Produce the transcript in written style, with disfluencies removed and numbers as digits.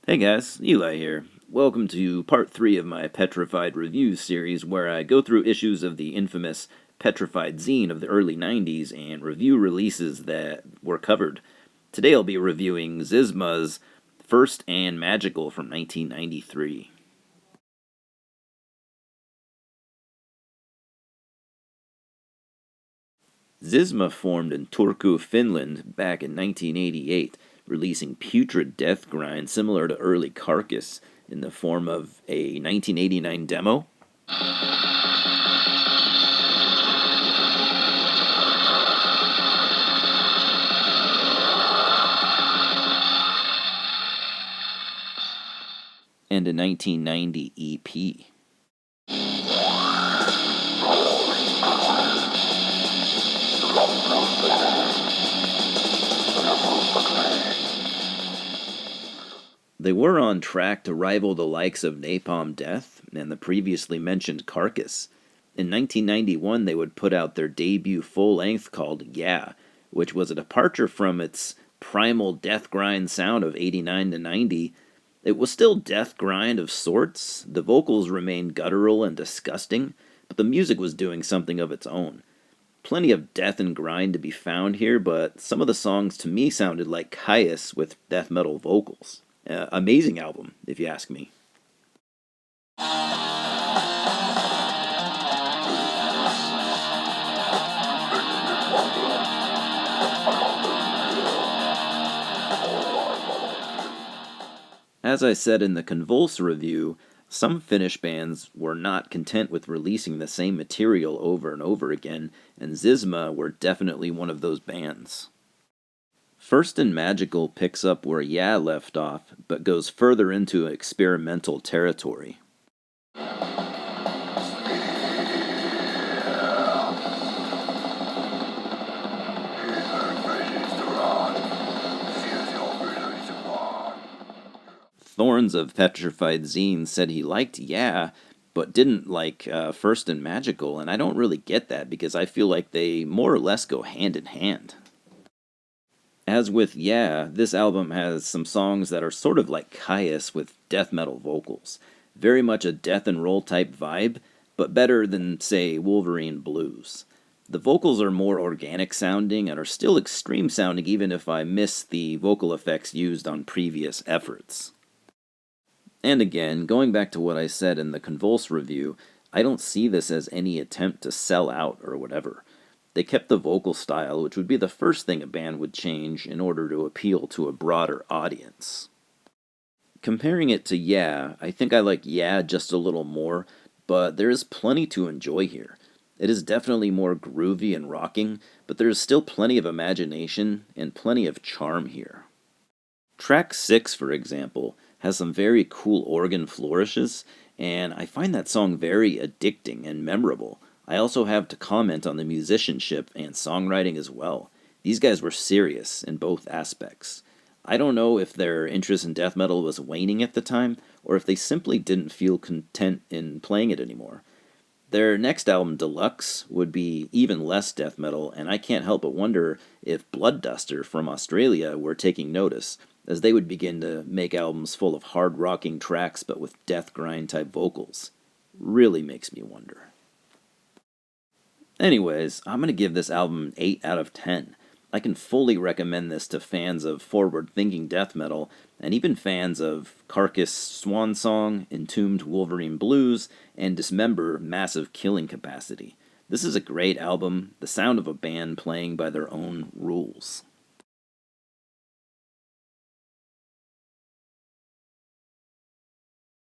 Hey guys, Eli here. Welcome to part 3 of my Petrified reviews series, where I go through issues of the infamous Petrified zine of the early 90s and review releases that were covered. Today I'll be reviewing Xysma's First and Magical from 1993. Xysma formed in Turku, Finland back in 1988, releasing putrid death grind similar to early Carcass in the form of a 1989 demo. And a 1990 EP. They were on track to rival the likes of Napalm Death and the previously mentioned Carcass. In 1991, they would put out their debut full-length called Yeah, which was a departure from its primal death grind sound of 89 to 90. It was still death grind of sorts. The vocals remained guttural and disgusting, but the music was doing something of its own. Plenty of death and grind to be found here, but some of the songs to me sounded like Caius with death metal vocals. Amazing album, if you ask me. As I said in the Convulse review, some Finnish bands were not content with releasing the same material over and over again, and Xysma were definitely one of those bands. First and Magical picks up where Yeah left off, but goes further into experimental territory. Thorns of Petrified Zine said he liked Yeah, but didn't like First and Magical, and I don't really get that because I feel like they more or less go hand in hand. As with Yeah, this album has some songs that are sort of like Caius with death metal vocals. Very much a death and roll type vibe, but better than, say, Wolverine Blues. The vocals are more organic sounding and are still extreme sounding even if I miss the vocal effects used on previous efforts. And again, going back to what I said in the Convulse review, I don't see this as any attempt to sell out or whatever. They kept the vocal style, which would be the first thing a band would change in order to appeal to a broader audience. Comparing it to Yeah, I think I like Yeah just a little more, but there is plenty to enjoy here. It is definitely more groovy and rocking, but there is still plenty of imagination and plenty of charm here. Track 6, for example, has some very cool organ flourishes, and I find that song very addicting and memorable. I also have to comment on the musicianship and songwriting as well. These guys were serious in both aspects. I don't know if their interest in death metal was waning at the time, or if they simply didn't feel content in playing it anymore. Their next album, Deluxe, would be even less death metal, and I can't help but wonder if Bloodduster from Australia were taking notice, as they would begin to make albums full of hard-rocking tracks but with death grind-type vocals. Really makes me wonder. Anyways, I'm going to give this album an 8 out of 10. I can fully recommend this to fans of forward-thinking death metal, and even fans of Carcass Swan Song, Entombed Wolverine Blues, and Dismember Massive Killing Capacity. This is a great album, the sound of a band playing by their own rules.